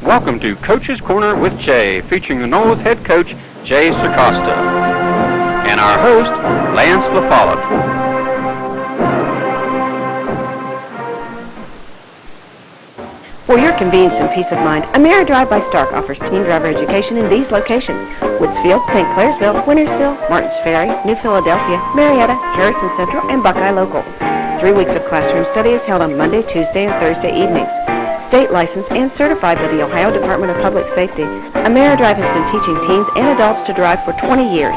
Welcome to Coach's Corner with Jay, featuring the North head coach, Jay Sacosta, and our host, Lance LaFollette. For your convenience and peace of mind, AmeriDrive by Stark offers teen driver education in these locations: Woodsfield, St. Clairsville, Wintersville, Martins Ferry, New Philadelphia, Marietta, Harrison Central, and Buckeye Local. 3 weeks of classroom study is held on Monday, Tuesday, and Thursday evenings. State licensed and certified by the Ohio Department of Public Safety, AmeriDrive has been teaching teens and adults to drive for 20 years.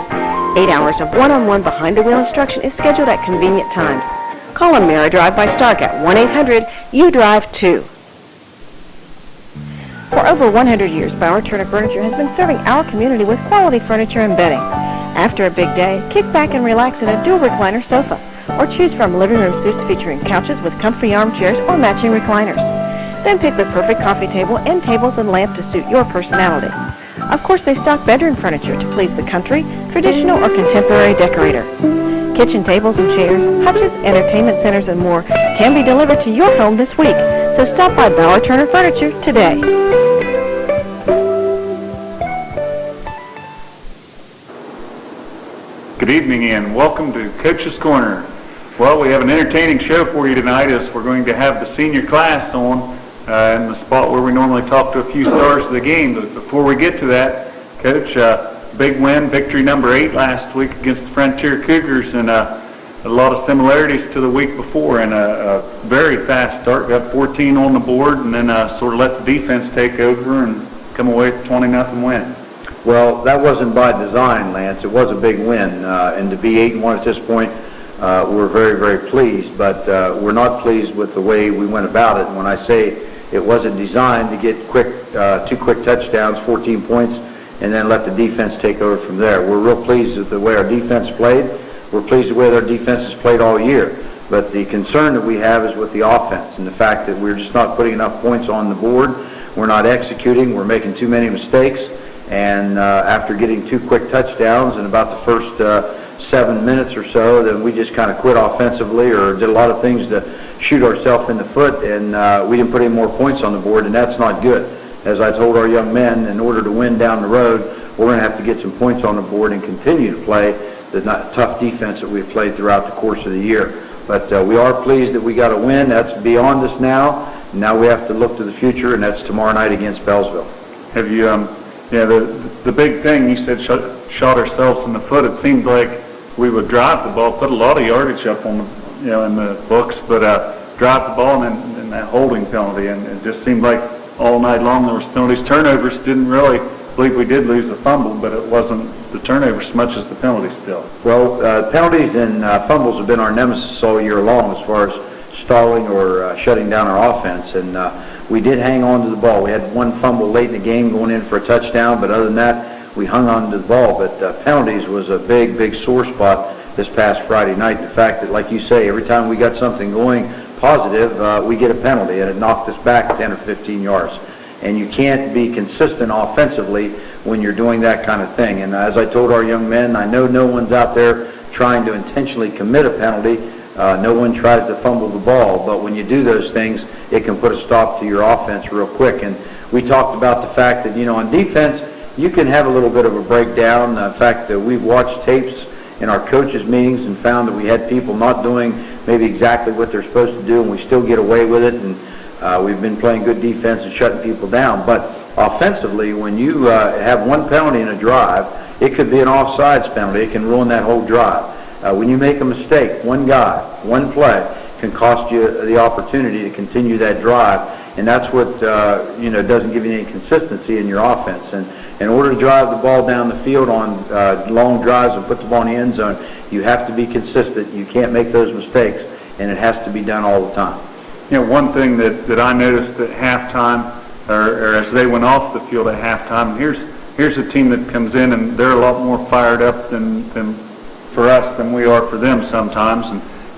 8 hours of one-on-one behind-the-wheel instruction is scheduled at convenient times. Call AmeriDrive by Stark at 1-800-YOU-DRIVE-2. For over 100 years, Bauer Turner Furniture has been serving our community with quality furniture and bedding. After a big day, kick back and relax in a dual recliner sofa, or choose from living room suites featuring couches with comfy armchairs or matching recliners. Then pick the perfect coffee table and tables and lamp to suit your personality. Of course, they stock bedroom furniture to please the country, traditional, or contemporary decorator. Kitchen tables and chairs, hutches, entertainment centers, and more can be delivered to your home this week. So stop by Bauer Turner Furniture today. Good evening and welcome to Coach's Corner. Well, we have an entertaining show for you tonight as we're going to have the senior class on in the spot where we normally talk to a few stars of the game. But before we get to that, Coach, big win, victory number 8 last week against the Frontier Cougars, and a lot of similarities to the week before, and a very fast start. Got 14 on the board, and then sort of let the defense take over and come away with a 20-0 win. Well, that wasn't by design, Lance. It was a big win, and to be 8-1 at this point, we're very, very pleased. But we're not pleased with the way we went about it. And when I say it wasn't designed to get two quick touchdowns, 14 points, and then let the defense take over from there. We're real pleased with the way our defense played. We're pleased with the way our defense has played all year. But the concern that we have is with the offense and the fact that we're just not putting enough points on the board. We're not executing. We're making too many mistakes. And after getting 2 quick touchdowns in about the first 7 minutes or so, then we just kind of quit offensively or did a lot of things to shoot ourselves in the foot, and we didn't put any more points on the board, and that's not good. As I told our young men, in order to win down the road, we're going to have to get some points on the board and continue to play the tough defense that we've played throughout the course of the year. But we are pleased that we got a win. That's beyond us now. Now we have to look to the future, and that's tomorrow night against Bellsville. Have you, the big thing, you said shot ourselves in the foot. It seemed like we would drive the ball, put a lot of yardage up on the, in the books, but drive the ball and then that holding penalty, and it just seemed like all night long there was penalties. Turnovers, didn't really believe we did lose a fumble, but it wasn't the turnovers as much as the penalties still. Well, penalties and fumbles have been our nemesis all year long as far as stalling or shutting down our offense, and we did hang on to the ball. We had 1 fumble late in the game going in for a touchdown, but other than that, we hung on to the ball. But penalties was a big, big sore spot this past Friday night. The fact that, like you say, every time we got something going positive, we get a penalty, and it knocked us back 10 or 15 yards. And you can't be consistent offensively when you're doing that kind of thing. And as I told our young men, I know no one's out there trying to intentionally commit a penalty. No one tries to fumble the ball, but when you do those things, it can put a stop to your offense real quick. And we talked about the fact that, on defense, you can have a little bit of a breakdown. In fact, we've watched tapes in our coaches' meetings and found that we had people not doing maybe exactly what they're supposed to do, and we still get away with it. And we've been playing good defense and shutting people down. But offensively, when you have 1 penalty in a drive, it could be an offsides penalty. It can ruin that whole drive. When you make a mistake, 1 guy, 1 play can cost you the opportunity to continue that drive, and that's what doesn't give you any consistency in your offense. And in order to drive the ball down the field on long drives and put the ball in the end zone, you have to be consistent. You can't make those mistakes, and it has to be done all the time. One thing that I noticed at halftime, or as they went off the field at halftime, here's a team that comes in and they're a lot more fired up than for us than we are for them sometimes,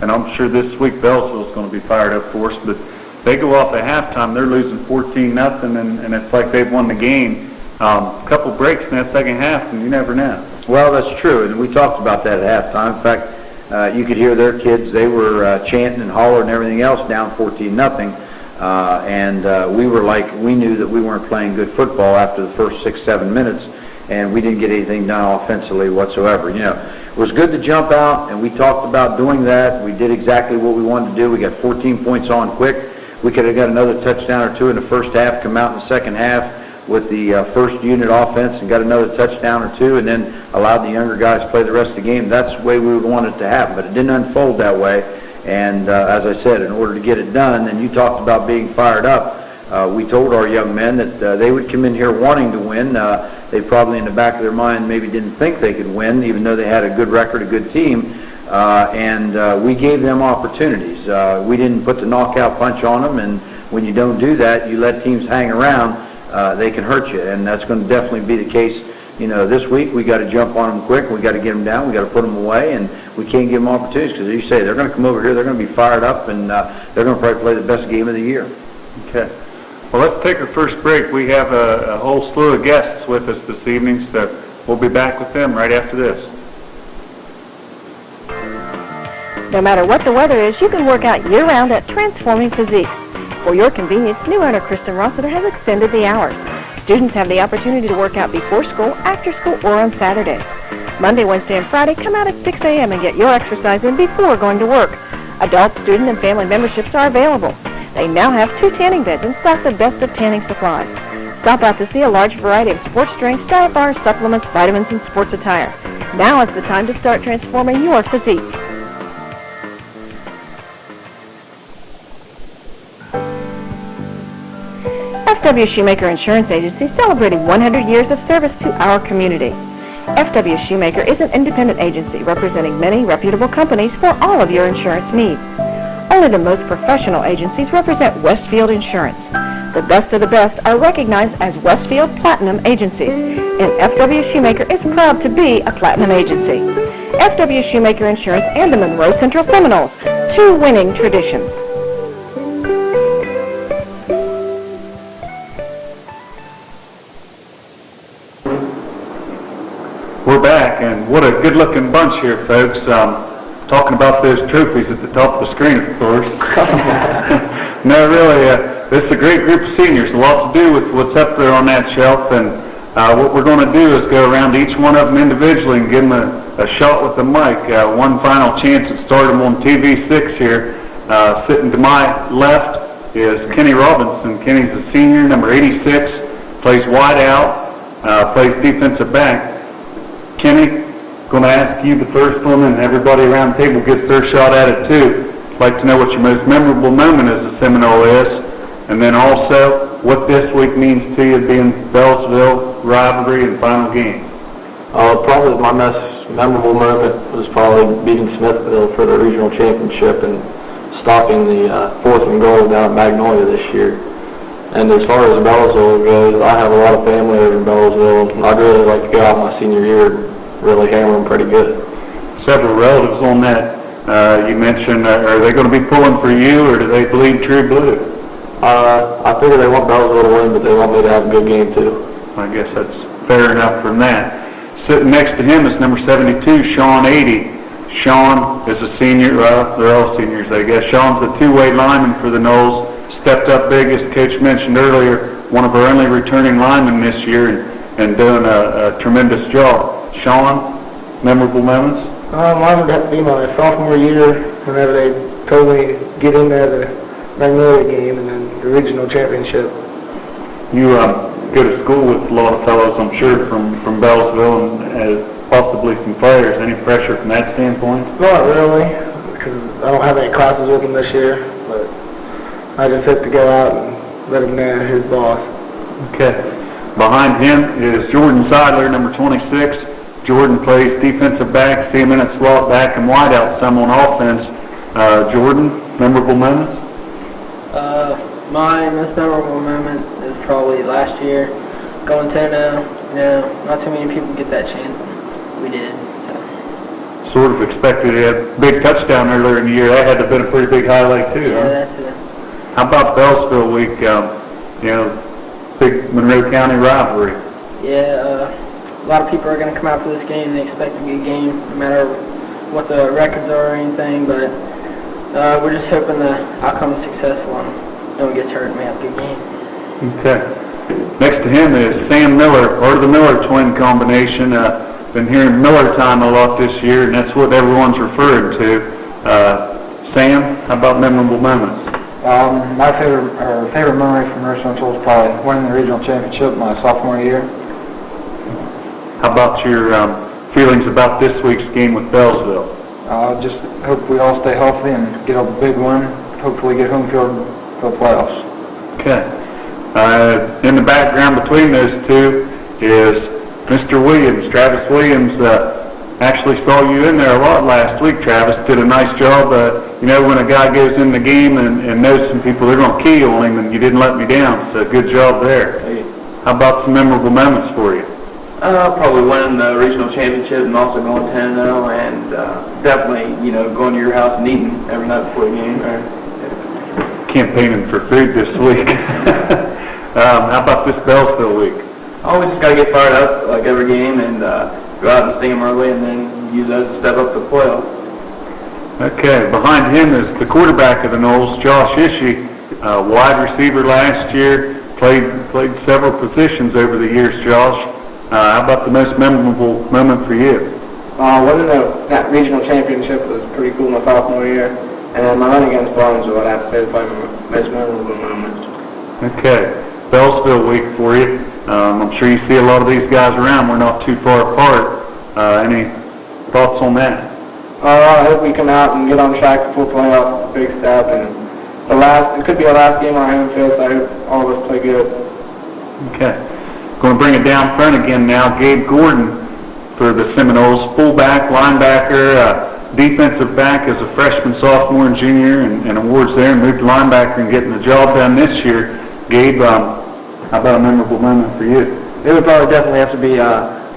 and I'm sure this week Bellsville's going to be fired up for us, but they go off at halftime, they're losing 14-0, and it's like they've won the game. A couple breaks in that second half, and you never know. Well, that's true, and we talked about that at halftime. In fact, you could hear their kids, they were chanting and hollering and everything else down 14-0. We knew that we weren't playing good football after the first 6-7 minutes, and we didn't get anything done offensively whatsoever. It was good to jump out, and we talked about doing that. We did exactly what we wanted to do. We got 14 points on quick. We could have got another touchdown or two in the first half, come out in the second half with the first unit offense and got another touchdown or two, and then allowed the younger guys to play the rest of the game. That's the way we would want it to happen, but it didn't unfold that way. And as I said, in order to get it done, and you talked about being fired up, we told our young men that they would come in here wanting to win. They probably in the back of their mind maybe didn't think they could win, even though they had a good record, a good team. We gave them opportunities. We didn't put the knockout punch on them, and when you don't do that, you let teams hang around, they can hurt you, and that's going to definitely be the case. This week we got to jump on them quick. We got to get them down. We got to put them away, and we can't give them opportunities because, as you say, they're going to come over here. They're going to be fired up, and they're going to probably play the best game of the year. Okay. Well, let's take our first break. We have a whole slew of guests with us this evening, so we'll be back with them right after this. No matter what the weather is, you can work out year-round at Transforming Physiques. For your convenience, new owner Kristen Rossiter has extended the hours. Students have the opportunity to work out before school, after school, or on Saturdays. Monday, Wednesday, and Friday, come out at 6 a.m. and get your exercise in before going to work. Adult, student, and family memberships are available. They now have 2 tanning beds and stock the best of tanning supplies. Stop out to see a large variety of sports drinks, diet bars, supplements, vitamins, and sports attire. Now is the time to start transforming your physique. FW Shoemaker Insurance Agency celebrating 100 years of service to our community. FW Shoemaker is an independent agency representing many reputable companies for all of your insurance needs. Only the most professional agencies represent Westfield Insurance. The best of the best are recognized as Westfield Platinum agencies, and FW Shoemaker is proud to be a Platinum agency. FW Shoemaker Insurance and the Monroe Central Seminoles, 2 winning traditions. We're back, and what a good-looking bunch here, folks. Talking about those trophies at the top of the screen, of course. No, really, this is a great group of seniors. A lot to do with what's up there on that shelf, and what we're going to do is go around each one of them individually and give them a shot with the mic. One final chance at starting on TV6 here. Sitting to my left is Kenny Robinson. Kenny's a senior, number 86, plays wide out, plays defensive back. Kenny, going to ask you the first one, and everybody around the table gets their shot at it too. I'd like to know what your most memorable moment as a Seminole is, and then also what this week means to you being Bellsville rivalry and final game. Probably my most memorable moment was probably beating Smithville for the regional championship and stopping the 4th and goal down at Magnolia this year. And as far as Bellsville goes, I have a lot of family over in Bellsville, and I'd really like to go out my senior year and really hammer them pretty good. Several relatives on that. You mentioned, are they going to be pulling for you, or do they bleed true blue? I figure they want Bellsville to win, but they want me to have a good game too. I guess that's fair enough from that. Sitting next to him is number 72, Sean 80. Sean is a senior. Well, they're all seniors, I guess. Sean's a 2-way lineman for the Noles. Stepped up big, as Coach mentioned earlier, one of our only returning linemen this year, and doing a tremendous job. Sean, memorable moments? Mine would have to be my sophomore year, whenever they told me to get in there the Magnolia game and then the regional championship. You go to school with a lot of fellows, I'm sure, from Bellsville and possibly some players. Any pressure from that standpoint? Not really, because I don't have any classes with them this year, but I just hope to go out and let him know who's boss. Okay. Behind him is Jordan Seidler, number 26. Jordan plays defensive back, see him in at slot back and wide out some on offense. Jordan, memorable moments? My most memorable moment is probably last year, going 10-0. Not too many people get that chance, and we did. So. Sort of expected a big touchdown earlier in the year. That had to have been a pretty big highlight too, yeah, huh? That's it. How about Bellsville week? Big Monroe County rivalry. Yeah, a lot of people are going to come out for this game. They expect a good game, no matter what the records are or anything. But we're just hoping the outcome is successful. no one gets hurt and we have a good game. Okay. Next to him is Sam Miller, part of the Miller twin combination. Been hearing Miller time a lot this year, and that's what everyone's referring to. Sam, how about memorable moments? My favorite memory from Residential is probably winning the regional championship my sophomore year. How about your feelings about this week's game with Bellsville? Just hope we all stay healthy and get a big win. Hopefully get home field for the playoffs. Okay. In the background between those two is Mr. Williams. Travis Williams actually saw you in there a lot last week. Travis did a nice job. When a guy goes in the game and knows some people, they're going to key on him, and you didn't let me down, so good job there. How about some memorable moments for you? Probably winning the regional championship and also going 10-0, and definitely, going to your house and eating every night before the game. Campaigning for food this week. How about this Bellsville week? Oh, we just got to get fired up like every game and go out and sting them early and then use those to step up to the playoffs. Okay, behind him is the quarterback of the Knolls, Josh Ishii, wide receiver last year, played several positions over the years, Josh. How about the most memorable moment for you? Winning that regional championship was pretty cool my sophomore year. And my run against Bellsville, I'd have to say, is probably my most memorable moment. Okay, Bellsville week for you. I'm sure you see a lot of these guys around. We're not too far apart. Any thoughts on that? I hope we come out and get on track before playoffs. It's a big step, and it could be our last game on our home field, so I hope all of us play good. Okay. Going to bring it down front again now. Gabe Gordon for the Seminoles, fullback, linebacker, defensive back as a freshman, sophomore, and junior, and awards there, and moved to linebacker and getting the job done this year. Gabe, how about a memorable moment for you? It would probably definitely have to be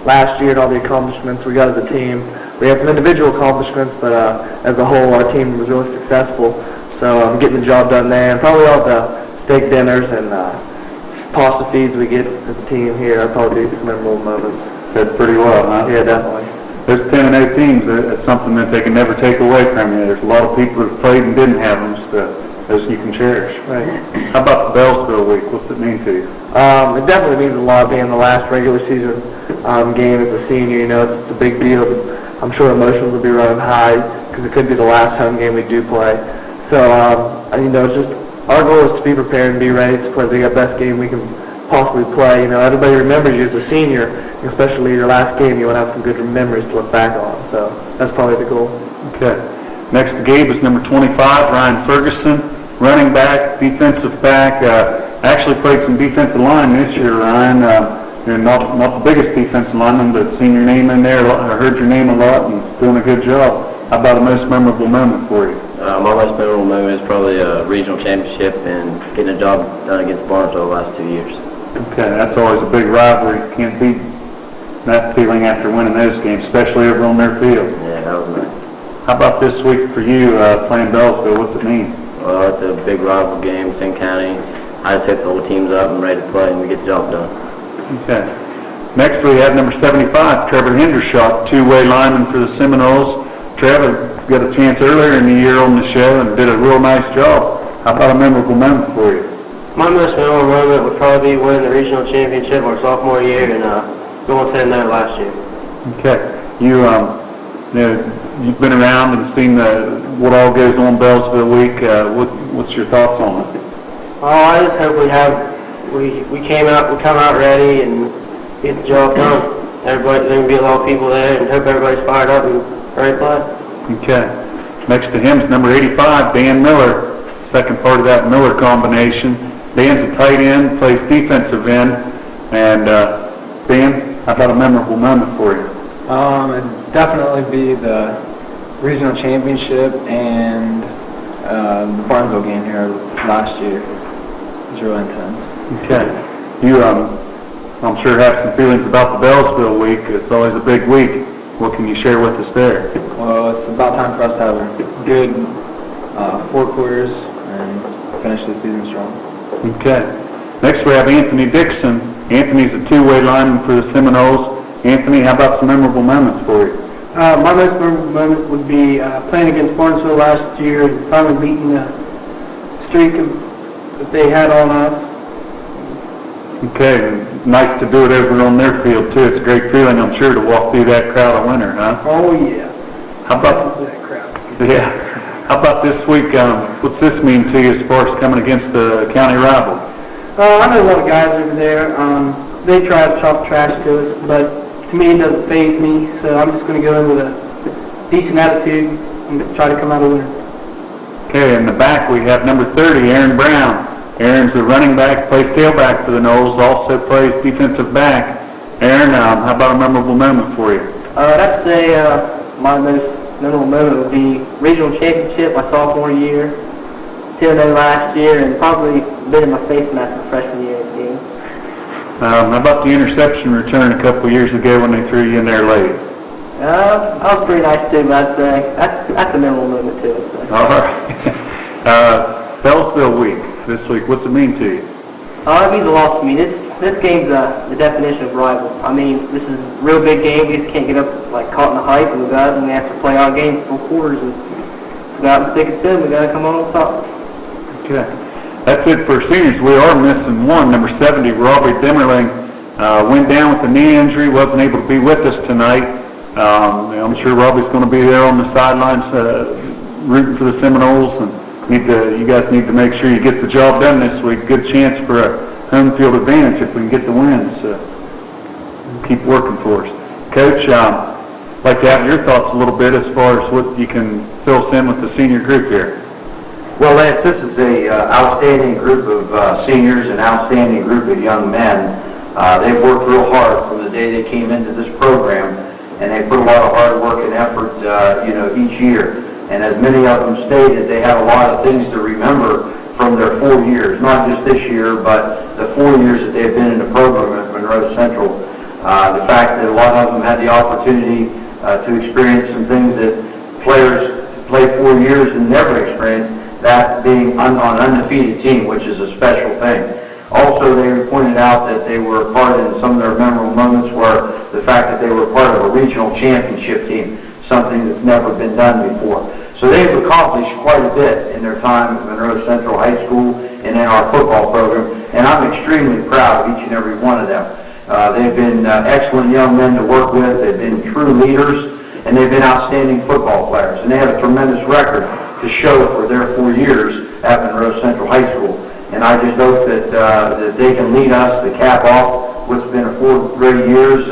last year and all the accomplishments we got as a team. We had some individual accomplishments, but as a whole, our team was really successful. So getting the job done there, and probably all the steak dinners and pasta feeds we get as a team here, would probably be some memorable moments. Did pretty well, huh? Yeah, definitely. Those 10-0 teams, it's something that they can never take away from you. There's a lot of people that played and didn't have them, so those you can cherish. Right. How about the Bellsville week? What's it mean to you? It definitely means a lot being the last regular season game as a senior. It's a big deal. I'm sure emotions will be running high because it could be the last home game we do play. So, it's just our goal is to be prepared and be ready to play the best game we can possibly play. Everybody remembers you as a senior, especially your last game. You want to have some good memories to look back on. So that's probably the goal. Okay. Next to Gabe is number 25, Ryan Ferguson, running back, defensive back. Actually played some defensive line this year, Ryan. You're not the biggest defensive lineman, but seen your name in there. I heard your name a lot and doing a good job. How about a most memorable moment for you? My most memorable moment is probably a regional championship and getting a job done against Barnesville the last 2 years. Okay, that's always a big rivalry. Can't beat that feeling after winning those games, especially over on their field. Yeah, that was nice. How about this week for you playing Bellsville? What's it mean? Well, it's a big rival game. It's in county. I just hope the whole team's up and ready to play and we get the job done. Okay. Next we have number 75, Trevor Hendershot, two-way lineman for the Seminoles. Trevor got a chance earlier in the year on the show and did a real nice job. How about a memorable moment for you? My most memorable moment would probably be winning the regional championship our sophomore year and going 10-0 last year. Okay. You've been around and seen what all goes on Bellsville week. What's your thoughts on it? Oh, I just hope we come out ready and get the job done. There will be a lot of people there, and hope everybody's fired up and ready to play. Okay. Next to him is number 85, Dan Miller, second part of that Miller combination. Dan's a tight end, plays defensive end, and Dan, how about a memorable moment for you? It'd definitely be the regional championship and the Barnesville game here last year. It was really intense. Okay. You, I'm sure have some feelings about the Bellsville week. It's always a big week. What can you share with us there? Well, it's about time for us to have a good 4 quarters and finish the season strong. Okay. Next we have Anthony Dixon. Anthony's a two-way lineman for the Seminoles. Anthony, how about some memorable moments for you? My most memorable moment would be playing against Barnesville last year and finally beating the streak of that they had on us. Okay, and nice to do it over on their field too. It's a great feeling, I'm sure, to walk through that crowd of winter, huh? Oh yeah. How about Listen to that crowd. Yeah. How about this week? What's this mean to you as far as coming against the county rival? I know a lot of guys over there. They try to talk trash to us, but to me it doesn't faze me. So I'm just going to go in with a decent attitude and try to come out a winner. Okay, in the back we have number 30, Aaron Brown. Aaron's a running back, plays tailback for the Noles, also plays defensive back. Aaron, how about a memorable moment for you? I'd have to say my most memorable moment would be regional championship my sophomore year, 10-0 last year, and probably a bit of my face mask my freshman year in the game. How about the interception return a couple years ago when they threw you in there late? That was pretty nice too, but I'd say that's a memorable moment too. I'd say. All right. Bellsville week this week, what's it mean to you? It means a lot to me. This game's the definition of rival. I mean, this is a real big game. We just can't get up caught in the hype, and we go out and we have to play our game for 4 quarters, and so go out and stick it to them. We got to come on top. Okay. That's it for seniors. We are missing one, number 70, Robbie Demmerling. Went down with a knee injury, wasn't able to be with us tonight. I'm sure Robbie's going to be there on the sidelines rooting for the Seminoles, and you guys need to make sure you get the job done this week. Good chance for a home field advantage if we can get the wins. Keep working for us. Coach, I'd like to have your thoughts a little bit as far as what you can fill us in with the senior group here. Well, Lance, this is a outstanding group of seniors, an outstanding group of young men. They've worked real hard from the day they came into this program, and they put a lot of hard work and effort, each year. And as many of them stated, they have a lot of things to remember from their 4 years, not just this year, but the 4 years that they've been in the program at Monroe Central. The fact that a lot of them had the opportunity to experience some things that players play 4 years and never experienced, that being on an undefeated team, which is a special thing. Also, they pointed out that they were part in some of their memorable moments were the fact that they were part of a regional championship team, something that's never been done before. So they've accomplished quite a bit in their time at Monroe Central High School and in our football program, and I'm extremely proud of each and every one of them. They've been excellent young men to work with, they've been true leaders, and they've been outstanding football players, and they have a tremendous record to show for their 4 years at Monroe Central High School. And I just hope that they can lead us to cap off what's been a 4 great years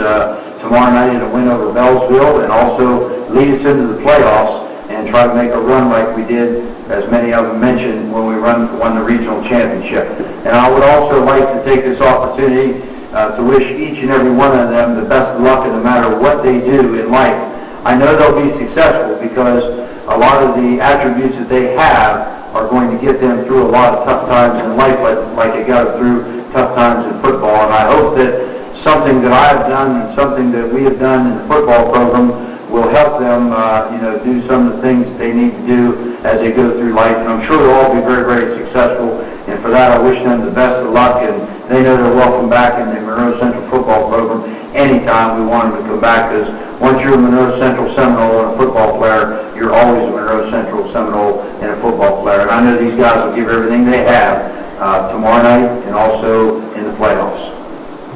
tomorrow night in a win over Bellsville, and also lead us into the playoffs and try to make a run like we did, as many of them mentioned, when we won the regional championship. And I would also like to take this opportunity to wish each and every one of them the best of luck, no matter what they do in life. I know they'll be successful because a lot of the attributes that they have are going to get them through a lot of tough times in life, like it got them through tough times in football. And I hope that something that I have done and something that we have done in the football program will help them, do some of the things that they need to do as they go through life. And I'm sure they'll all be very, very successful. And for that, I wish them the best of luck. And they know they're welcome back in the Monroe Central football program anytime we want them to come back, because once you're a Monroe Central Seminole and a football player, you're always a Monroe Central Seminole and a football player. And I know these guys will give everything they have tomorrow night and also in the playoffs.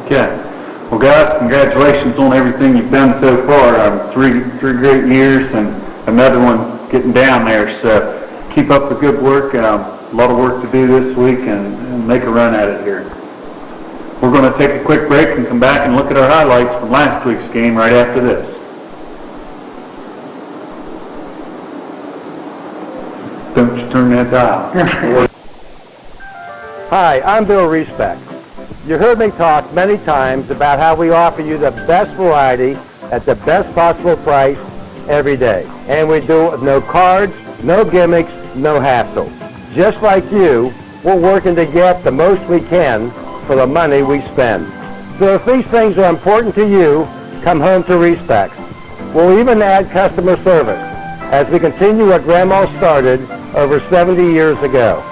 Okay. Well, guys, congratulations on everything you've done so far. 3 great years and another one getting down there. So keep up the good work. A lot of work to do this week and make a run at it here. We're going to take a quick break and come back and look at our highlights from last week's game right after this. Don't you turn that dial. Hi, I'm Bill Respect. You heard me talk many times about how we offer you the best variety at the best possible price every day. And we do it with no cards, no gimmicks, no hassle. Just like you, we're working to get the most we can for the money we spend. So if these things are important to you, come home to Respect. We'll even add customer service as we continue what Grandma started over 70 years ago.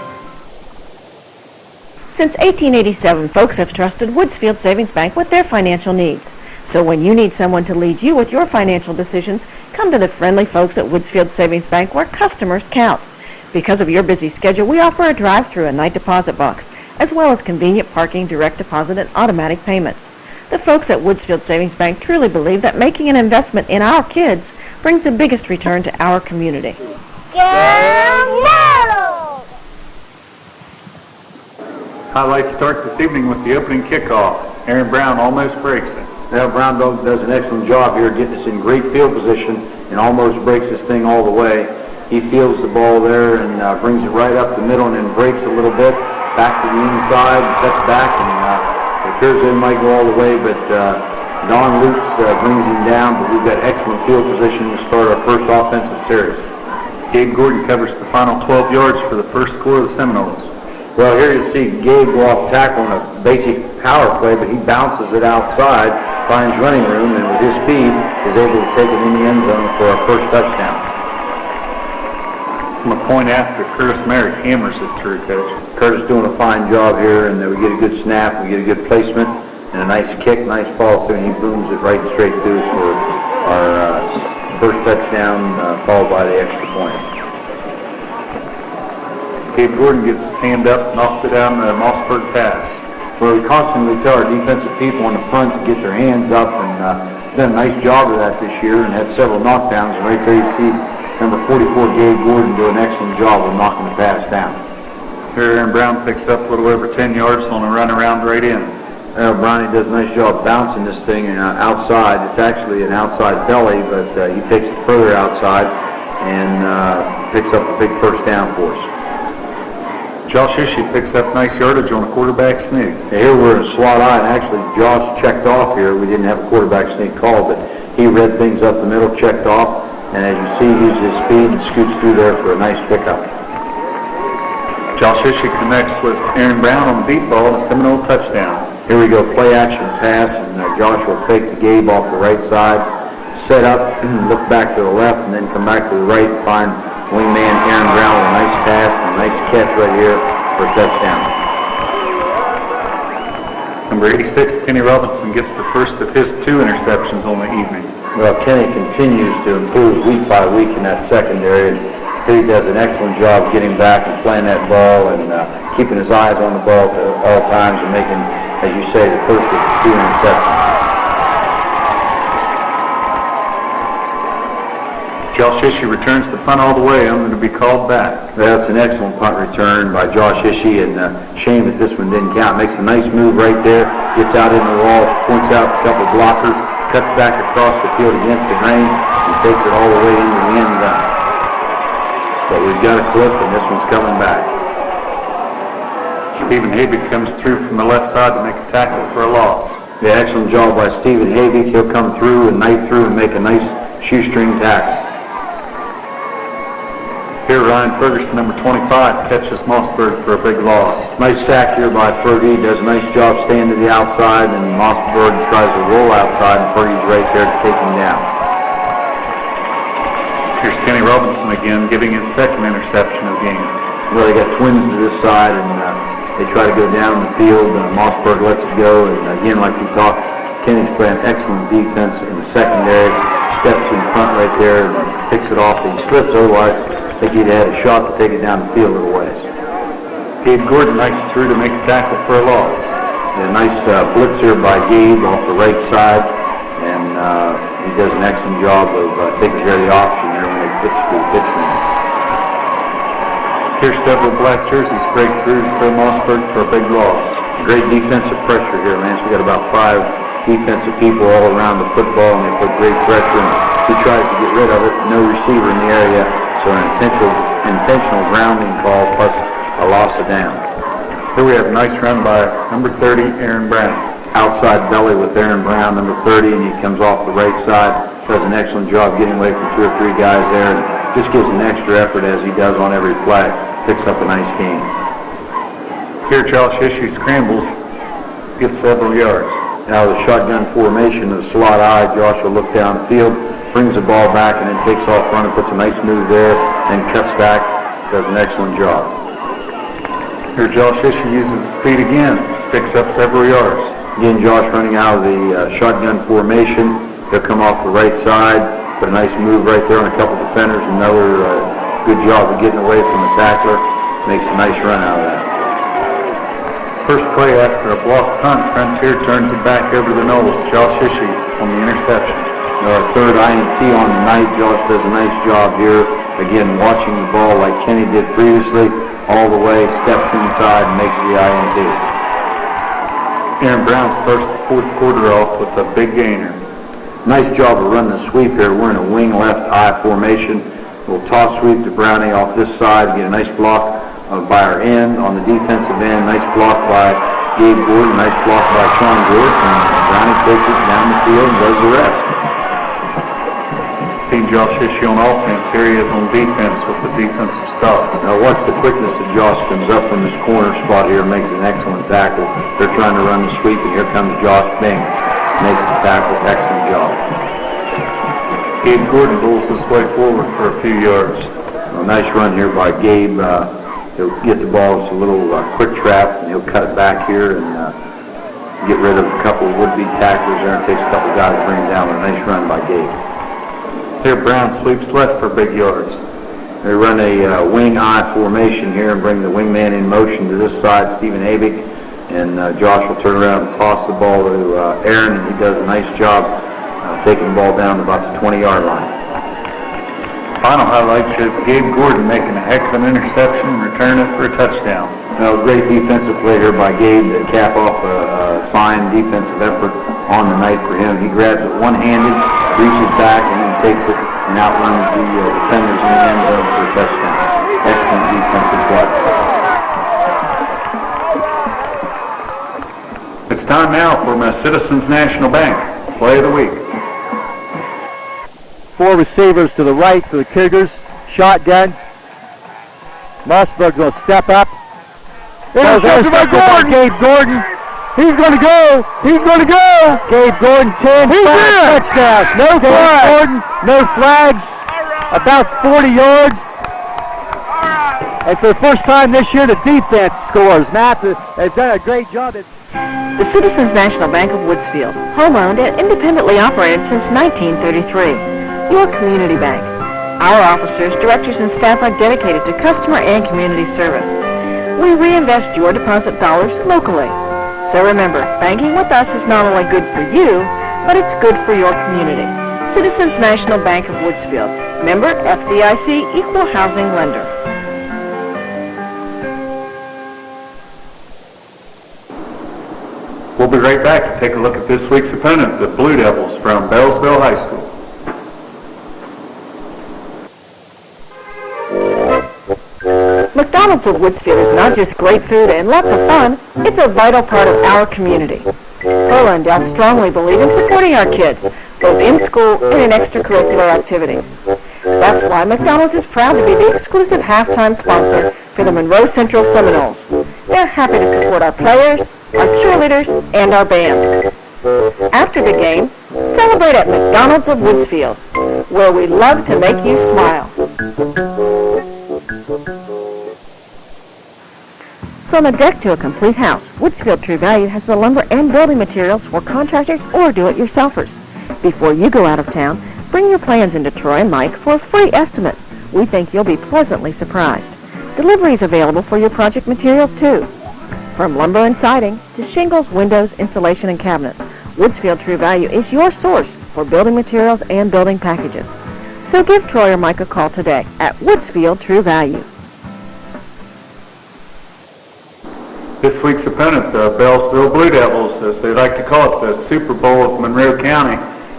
Since 1887, folks have trusted Woodsfield Savings Bank with their financial needs. So when you need someone to lead you with your financial decisions, come to the friendly folks at Woodsfield Savings Bank, where customers count. Because of your busy schedule, we offer a drive-through and night deposit box, as well as convenient parking, direct deposit, and automatic payments. The folks at Woodsfield Savings Bank truly believe that making an investment in our kids brings the biggest return to our community. Highlights start this evening with the opening kickoff. Aaron Brown almost breaks it. Now, Brown does an excellent job here getting us in great field position and almost breaks this thing all the way. He fields the ball there and brings it right up the middle and then breaks a little bit, back to the inside, cuts back, and it appears it might go all the way, but Don Lutz brings him down, but we've got excellent field position to start our first offensive series. Gabe Gordon covers the final 12 yards for the first score of the Seminoles. Well, here you see Gabe go off tackle on a basic power play, but he bounces it outside, finds running room, and with his speed is able to take it in the end zone for our first touchdown. From a point after, Curtis Merrick hammers it through, Coach. Curtis doing a fine job here, and we get a good snap, we get a good placement, and a nice kick, nice follow through, and he booms it right straight through for our first touchdown, followed by the extra point. Gabe Gordon gets his hand up, knocked it down the Mossberg pass. Well, we constantly tell our defensive people on the front to get their hands up, and done a nice job of that this year, and had several knockdowns, and right there you see number 44, Gabe Gordon, do an excellent job of knocking the pass down. Here Aaron Brown picks up a little over 10 yards on a run around right in. Brownie does a nice job bouncing this thing outside. It's actually an outside belly, but he takes it further outside and picks up a big first down for us. Josh Ishii picks up nice yardage on a quarterback sneak. Here we're in slot I, and actually Josh checked off here. We didn't have a quarterback sneak called, but he read things up the middle, checked off, and as you see, he uses his speed and scoots through there for a nice pickup. Josh Ishii connects with Aaron Brown on the deep ball and a Seminole touchdown. Here we go, play action pass, and Josh will fake to Gabe off the right side, set up, look back to the left, and then come back to the right and find wingman Aaron Brown with a nice pass and a nice catch right here for a touchdown. Number 86, Kenny Robinson, gets the first of his 2 interceptions on the evening. Well, Kenny continues to improve week by week in that secondary. He does an excellent job getting back and playing that ball and keeping his eyes on the ball at all times and making, as you say, the first of the 2 interceptions. Josh Ishii returns the punt all the way. I'm going to be called back. That's an excellent punt return by Josh Ishii, and shame that this one didn't count. Makes a nice move right there, gets out in the wall, points out a couple blockers, cuts back across the field against the grain, and takes it all the way into the end zone. But we've got a clip, and this one's coming back. Stephen Habig comes through from the left side to make a tackle for a loss. Yeah, excellent job by Stephen Habig. He'll come through and knife through and make a nice shoestring tackle. Here, Ryan Ferguson, number 25, catches Mossberg for a big loss. Nice sack here by Fergie. Does a nice job staying to the outside, and Mossberg tries to roll outside, and Fergie's right there to take him down. Here's Kenny Robinson again, giving his second interception of the game. Well, they got twins to this side, and they try to go down the field, and Mossberg lets it go. And again, like we talked, Kenny's playing excellent defense in the secondary. Steps in front right there and picks it off. He slips otherwise. I think he'd had a shot to take it down the field a little ways. Gabe Gordon knifes through to make a tackle for a loss. A nice blitz here by Gabe off the right side, and he does an excellent job of taking care of the option there when they pitch through the pitch man. Here's several black jerseys break through to throw Mossberg for a big loss. Great defensive pressure here, Lance. We got about 5 defensive people all around the football, and they put great pressure, and he tries to get rid of it. No receiver in the area. So an intentional grounding call plus a loss of down. Here we have a nice run by number 30, Aaron Brown. Outside belly with Aaron Brown, number 30, and he comes off the right side. Does an excellent job getting away from 2 or 3 guys there. And just gives an extra effort as he does on every play. Picks up a nice game. Here Josh Ishii scrambles, gets several yards. Now the shotgun formation of the slot I, Josh will look downfield, brings the ball back, and then takes off running, puts a nice move there, and cuts back, does an excellent job. Here Josh Ishii uses his speed again, picks up several yards. Again, Josh running out of the shotgun formation. He'll come off the right side, put a nice move right there on a couple defenders, another good job of getting away from the tackler. Makes a nice run out of that. First play after a block punt, Frontier turns it back over to the Knowles. Josh Hishy on the interception. Our third INT on the night. Josh does a nice job here. Again, watching the ball like Kenny did previously, all the way, steps inside and makes the INT. Aaron Brown starts the fourth quarter off with a big gainer. Nice job of running the sweep here. We're in a wing left I formation. We'll toss sweep to Brownie off this side. Get a nice block by our end on the defensive end. Nice block by Gabe Gordon. Nice block by Sean George. And Brownie takes it down the field and does the rest. Seen Josh Hishy on offense. Here he is on defense with the defensive stop. Now watch the quickness that Josh comes up from his corner spot here, makes an excellent tackle. They're trying to run the sweep, and here comes Josh Bing. Makes the tackle, excellent job. Gabe Gordon rolls his way forward for a few yards. A nice run here by Gabe. He'll get the ball. It's a little quick trap, and he'll cut it back here and get rid of a couple of would-be tacklers there and takes a couple guys to bring it down with a nice run by Gabe. Here Brown sweeps left for big yards. They run a wing I formation here and bring the wingman in motion to this side, Stephen Abig, and Josh will turn around and toss the ball to Aaron, and he does a nice job taking the ball down to about the 20-yard line. Final highlight shows Gabe Gordon making a heck of an interception and return it for a touchdown. Now, great defensive play here by Gabe to cap off a fine defensive effort on the night for him. He grabs it one-handed, reaches back, and then takes it and outruns the defenders in the end zone for a touchdown. Excellent defensive play. It's time now for my Citizens National Bank Play of the Week. 4 receivers to the right for the Cougars. Shotgun. Mossberg's going to step up. Intercepted by Gabe Gordon. He's going to go. He's going to go. Gabe Gordon, 10 touchdowns. No flags. Gordon, no flags. About 40 yards. And for the first time this year, the defense scores. Matt, they've done a great job. The Citizens National Bank of Woodsfield, home-owned and independently operated since 1933. Your community bank. Our officers, directors, and staff are dedicated to customer and community service. We reinvest your deposit dollars locally. So remember, banking with us is not only good for you, but it's good for your community. Citizens National Bank of Woodsfield. Member FDIC Equal Housing Lender. We'll be right back to take a look at this week's opponent, the Blue Devils from Bellsville High School. McDonald's of Woodsfield is not just great food and lots of fun, it's a vital part of our community. Perla and Dell strongly believe in supporting our kids, both in school and in extracurricular activities. That's why McDonald's is proud to be the exclusive halftime sponsor for the Monroe Central Seminoles. They're happy to support our players, our cheerleaders, and our band. After the game, celebrate at McDonald's of Woodsfield, where we love to make you smile. From a deck to a complete house, Woodsfield True Value has the lumber and building materials for contractors or do-it-yourselfers. Before you go out of town, bring your plans into Troy and Mike for a free estimate. We think you'll be pleasantly surprised. Delivery is available for your project materials too. From lumber and siding to shingles, windows, insulation, and cabinets, Woodsfield True Value is your source for building materials and building packages. So give Troy or Mike a call today at Woodsfield True Value. This week's opponent, the Bellsville Blue Devils, as they like to call it, the Super Bowl of Monroe County.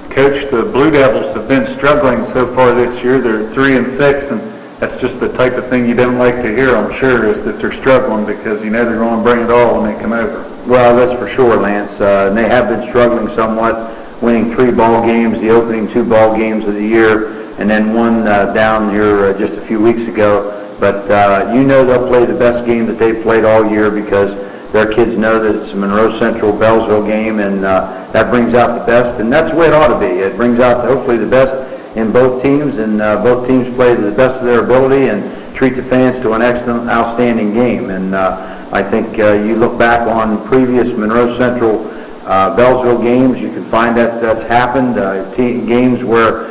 Coach, the Blue Devils have been struggling so far this year. They're 3-6, and that's just the type of thing you don't like to hear, I'm sure, is that they're struggling because you know they're going to bring it all when they come over. Well, that's for sure, Lance. And they have been struggling somewhat, winning 3 ball games, the opening 2 ball games of the year, and then one down here just a few weeks ago. But you know they'll play the best game that they've played all year because their kids know that it's a Monroe Central Bellsville game, and that brings out the best, and that's the way it ought to be. It brings out hopefully the best in both teams, and both teams play to the best of their ability and treat the fans to an excellent, outstanding game. And I think you look back on previous Monroe Central Bellsville games, you can find that that's happened. Games where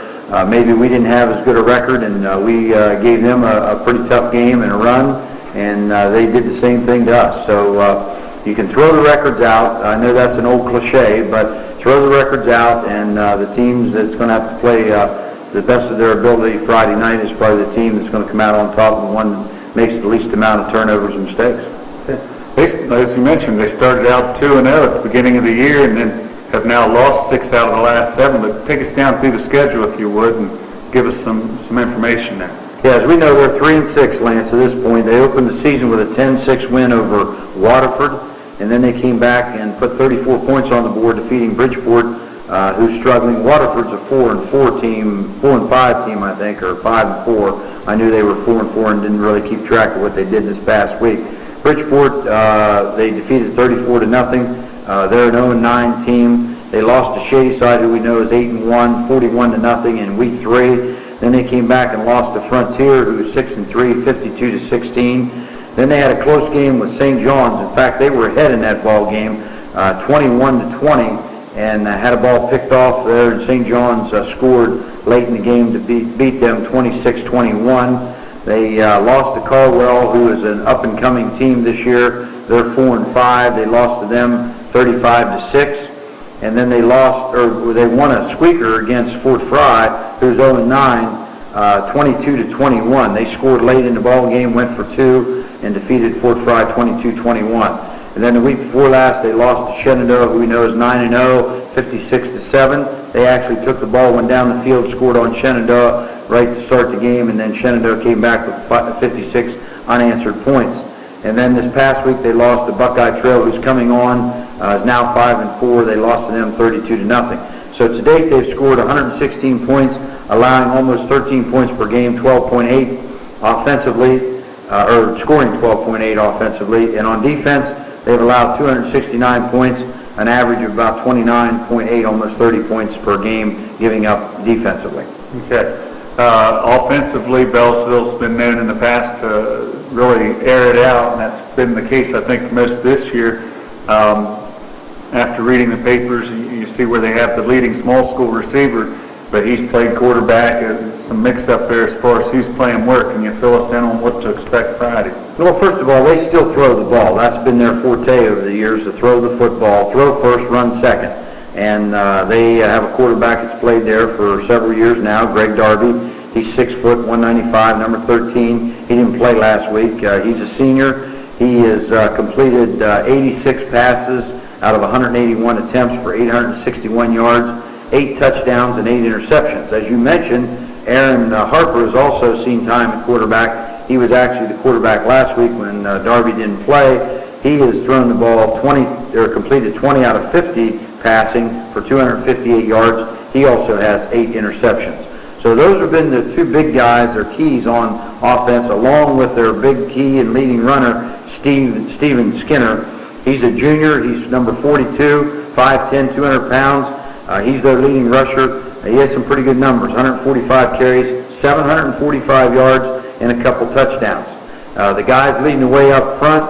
maybe we didn't have as good a record, and we gave them a pretty tough game and a run, and they did the same thing to us. So you can throw the records out. I know that's an old cliche, but throw the records out, and the teams that's going to have to play to the best of their ability Friday night is probably the team that's going to come out on top, and the one that makes the least amount of turnovers and mistakes. As you mentioned, they started out 2-0 at the beginning of the year and then have now lost 6 out of the last 7. But take us down through the schedule, if you would, and give us some information there. Yeah, as we know, they're 3-6, Lance, at this point. They opened the season with a 10-6 win over Waterford, and then they came back and put 34 points on the board, defeating Bridgeport, who's struggling. Waterford's a 4-5 team, I think, or 5-4. I knew they were 4-4 and didn't really keep track of what they did this past week. Bridgeport, they defeated 34-0. They're an 0-9 team. They lost to Shadyside, who we know is 8-1, 41-0 in week 3. Then they came back and lost to Frontier, who was 6-3, 52-16. Then they had a close game with St. John's. In fact, they were ahead in that ball game, 21-20, and had a ball picked off there. And St. John's scored late in the game to beat them 26-21. They lost to Caldwell, who is an up-and-coming team this year. They're 4-5. They lost to them 35-6. And then they won a squeaker against Fort Fry, who's 0-9, 22-21. They scored late in the ball game, went for 2, and defeated Fort Fry 22-21. And then the week before last, they lost to Shenandoah, who we know is 9-0, 56-7. They actually took the ball, went down the field, scored on Shenandoah right to start the game, and then Shenandoah came back with 56 unanswered points. And then this past week, they lost to Buckeye Trail, who's coming on, is now 5-4. They lost to them 32-0. So to date, they've scored 116 points, allowing almost 13 points per game, 12.8 offensively, or scoring 12.8 offensively. And on defense, they've allowed 269 points, an average of about 29.8, almost 30 points per game, giving up defensively. Okay. Offensively, Bellsville's been known in the past to really air it out, and that's been the case, I think, most this year. After reading the papers, you see where they have the leading small school receiver, but he's played quarterback. Some mix-up there as far as who's playing work. Can you fill us in on what to expect Friday? Well, first of all, they still throw the ball. That's been their forte over the years, to throw the football, throw first, run second. And they have a quarterback that's played there for several years now, Greg Darby. He's 6 foot, 195, number 13. He didn't play last week. He's a senior. He has completed 86 passes out of 181 attempts for 861 yards, 8 touchdowns, and 8 interceptions. As you mentioned, Aaron Harper has also seen time at quarterback. He was actually the quarterback last week when Darby didn't play. He has thrown the ball completed 20 out of 50 passing for 258 yards. He also has 8 interceptions. So those have been the 2 big guys, their keys on offense, along with their big key and leading runner, Steven Skinner. He's a junior. He's number 42, 5'10", 200 pounds. He's their leading rusher. He has some pretty good numbers, 145 carries, 745 yards, and a couple touchdowns. The guys leading the way up front,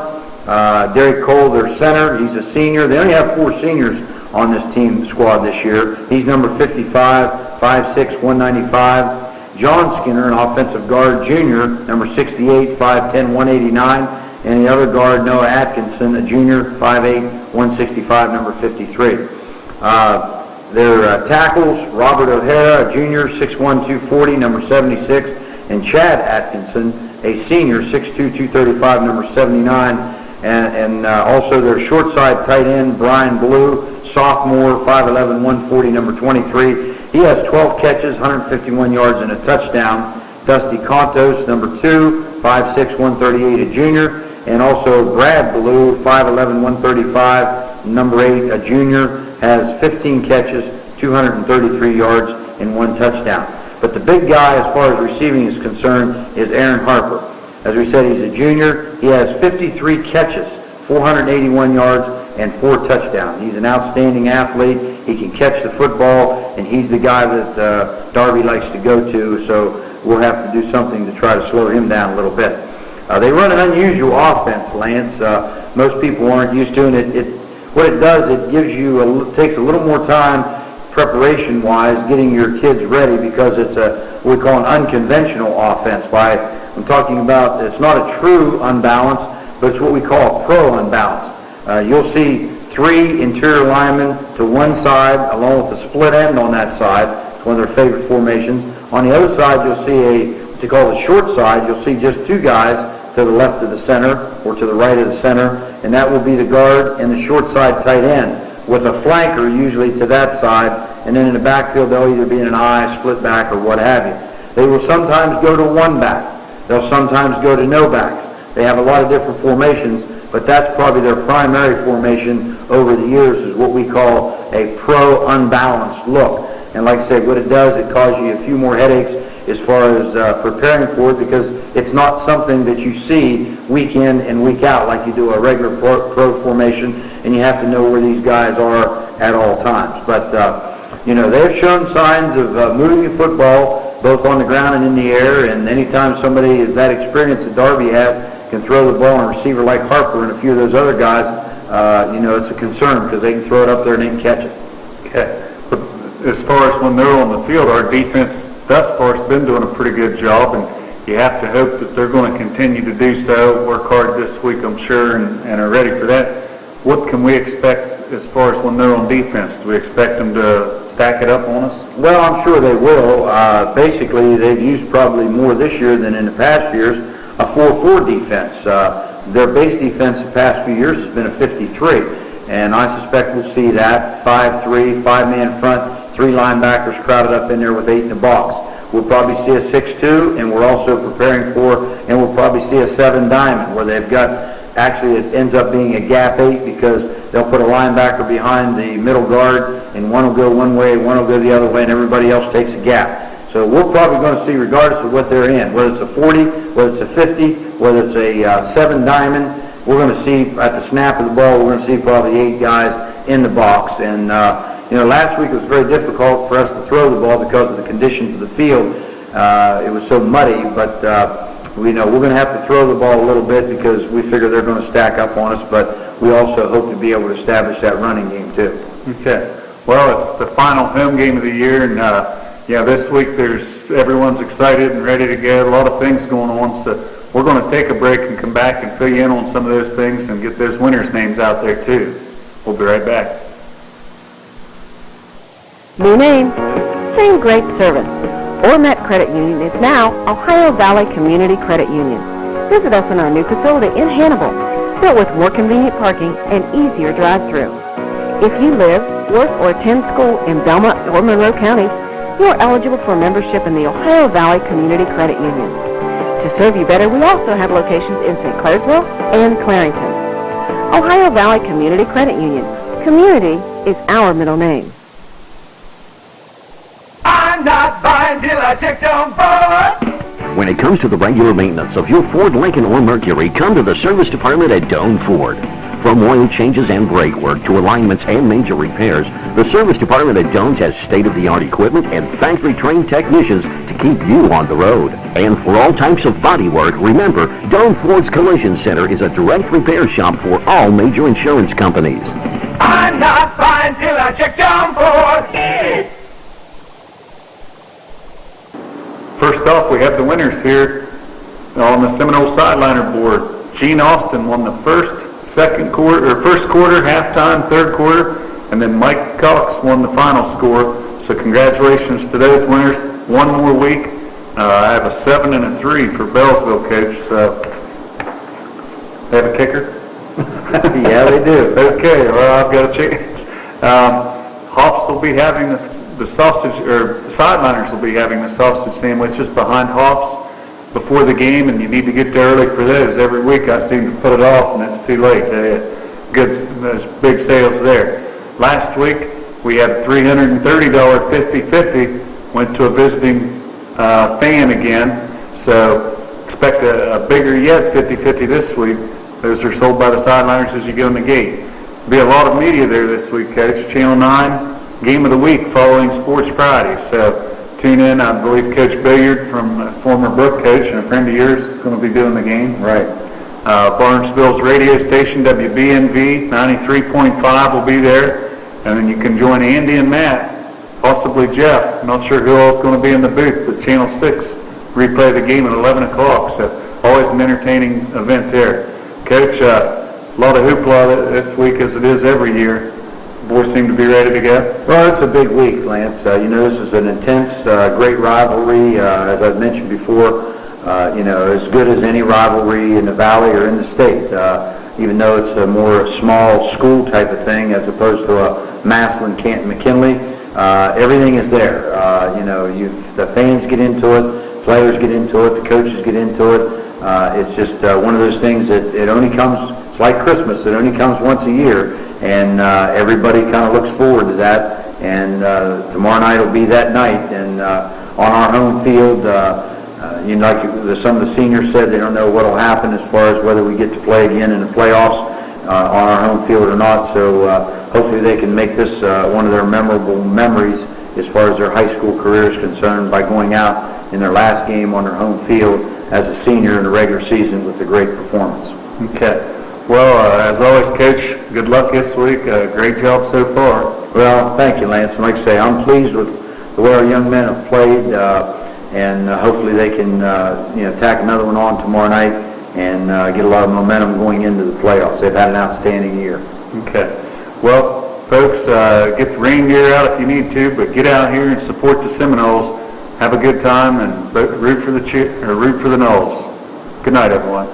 Derrick Cole, their center. He's a senior. They only have 4 seniors on this team squad this year. He's number 55, 5'6", 195. John Skinner, an offensive guard, junior, number 68, 5'10", 189. And the other guard, Noah Atkinson, a junior, 5'8", 165, number 53. Their tackles, Robert O'Hara, a junior, 6'1", 240, number 76. And Chad Atkinson, a senior, 6'2", 235, number 79. And also their short side tight end, Brian Blue, sophomore, 5'11", 140, number 23. He has 12 catches, 151 yards, and a touchdown. Dusty Contos, number 2, 5'6", 138, a junior. And also Brad Blue, 5'11", 135, number 8, a junior, has 15 catches, 233 yards, and 1 touchdown. But the big guy as far as receiving is concerned is Aaron Harper. As we said, he's a junior. He has 53 catches, 481 yards, and 4 touchdowns. He's an outstanding athlete. He can catch the football, and he's the guy that Darby likes to go to, so we'll have to do something to try to slow him down a little bit. They run an unusual offense, Lance. Most people aren't used to it. What it does, it gives you takes a little more time preparation-wise, getting your kids ready, because it's what we call an unconventional offense. I'm talking about, it's not a true unbalance, but it's what we call a pro unbalance. You'll see 3 interior linemen to one side, along with a split end on that side. It's one of their favorite formations. On the other side, you'll see what you call the short side. You'll see just 2 guys to the left of the center or to the right of the center, and that will be the guard and the short side tight end, with a flanker usually to that side, and then in the backfield they'll either be in an I, split back, or what have you. They will sometimes go to one back. They'll sometimes go to no backs. They have a lot of different formations, but that's probably their primary formation over the years, is what we call a pro unbalanced look. And like I said, what it does, it causes you a few more headaches as far as preparing for it, because it's not something that you see week in and week out like you do a regular pro formation, and you have to know where these guys are at all times. But, they've shown signs of moving the football both on the ground and in the air, and anytime somebody has that experience that Darby has, can throw the ball on a receiver like Harper and a few of those other guys, it's a concern, because they can throw it up there and they can catch it. Okay. But as far as when they're on the field, our defense thus far has been doing a pretty good job, and you have to hope that they're going to continue to do so, work hard this week, I'm sure, and are ready for that. What can we expect as far as when they're on defense? Do we expect them to stack it up on us? Well, I'm sure they will. Basically, they've used probably more this year than in the past years a 4-4 defense. Their base defense the past few years has been a 53, and I suspect we'll see that 5-3, 5-man front, 3 linebackers crowded up in there with 8 in the box. We'll probably see a 6-2, and we're also preparing for, and we'll probably see a 7 diamond, where they've got, actually it ends up being a gap 8, because they'll put a linebacker behind the middle guard, and one will go one way, one will go the other way, and everybody else takes a gap. So we're probably going to see, regardless of what they're in, whether it's a 40, whether it's a 50, whether it's a 7 diamond, we're going to see at the snap of the ball, we're going to see probably 8 guys in the box. And last week it was very difficult for us to throw the ball because of the conditions of the field. It was so muddy, but we're going to have to throw the ball a little bit, because we figure they're going to stack up on us, but we also hope to be able to establish that running game too. Okay. Well, it's the final home game of the year, and this week everyone's excited and ready to go. A lot of things going on, so we're going to take a break and come back and fill you in on some of those things and get those winners' names out there too. We'll be right back. New name, same great service. Ormet Credit Union is now Ohio Valley Community Credit Union. Visit us in our new facility in Hannibal, built with more convenient parking and easier drive-through. If you live, work, or attend school in Belmont or Monroe counties, you are eligible for membership in the Ohio Valley Community Credit Union. To serve you better, we also have locations in St. Clairsville and Clarington. Ohio Valley Community Credit Union. Community is our middle name. I'm not buying till I checked on Ford. When it comes to the regular maintenance of your Ford, Lincoln, or Mercury, come to the service department at Doane Ford. From oil changes and brake work to alignments and major repairs, the service department at Doane's has state-of-the-art equipment and factory-trained technicians to keep you on the road. And for all types of body work, remember, Doane Ford's Collision Center is a direct repair shop for all major insurance companies. I'm not buying till I check Doane Ford. First off, we have the winners here on the Seminole Sideliner board. Gene Austin won the first quarter, halftime, third quarter, and then Mike Cox won the final score. So congratulations to those winners. One more week. I have a 7 and a 3 for Bellsville, Coach. So they have a kicker? Yeah, they do. Okay, well, I've got a chance. Hoffs will be having the sausage, or the Sideliners will be having the sausage sandwiches behind Hoffs before the game, and you need to get there early for those. Every week I seem to put it off, and it's too late. There's big sales there. Last week we had $330 50-50, went to a visiting fan again, so expect a bigger yet 50-50 this week. Those are sold by the Sideliners as you go in the gate. There'll be a lot of media there this week, Coach. Channel 9, Game of the Week following Sports Friday, so tune in. I believe Coach Billiard, from a former Brook coach and a friend of yours, is going to be doing the game. Right. Barnesville's radio station, WBNV 93.5, will be there. And then you can join Andy and Matt possibly Jeff. Not sure who else is going to be in the booth, but Channel 6 replay the game at 11 o'clock. So always an entertaining event there. Coach, a lot of hoopla this week as it is every year. Boys seem to be ready to go. Well, it's a big week, Lance. This is an intense, great rivalry. As I've mentioned before, as good as any rivalry in the Valley or in the state. Even though it's a more small school type of thing as opposed to a Massillon, Canton, McKinley, everything is there. The fans get into it, players get into it, the coaches get into it. It's just one of those things that it only comes, it's like Christmas, it only comes once a year, and everybody kind of looks forward to that. And tomorrow night will be that night, and on our home field, like some of the seniors said, they don't know what will happen as far as whether we get to play again in the playoffs on our home field or not. So hopefully they can make this one of their memorable memories as far as their high school career is concerned by going out in their last game on their home field as a senior in the regular season with a great performance. Okay. Well, as always, Coach, good luck this week. Great job so far. Well, thank you, Lance. And like I say, I'm pleased with the way our young men have played. And hopefully they can, tack another one on tomorrow night and get a lot of momentum going into the playoffs. They've had an outstanding year. Okay. Well, folks, get the rain gear out if you need to, but get out here and support the Seminoles. Have a good time and root for the Noles. Good night, everyone.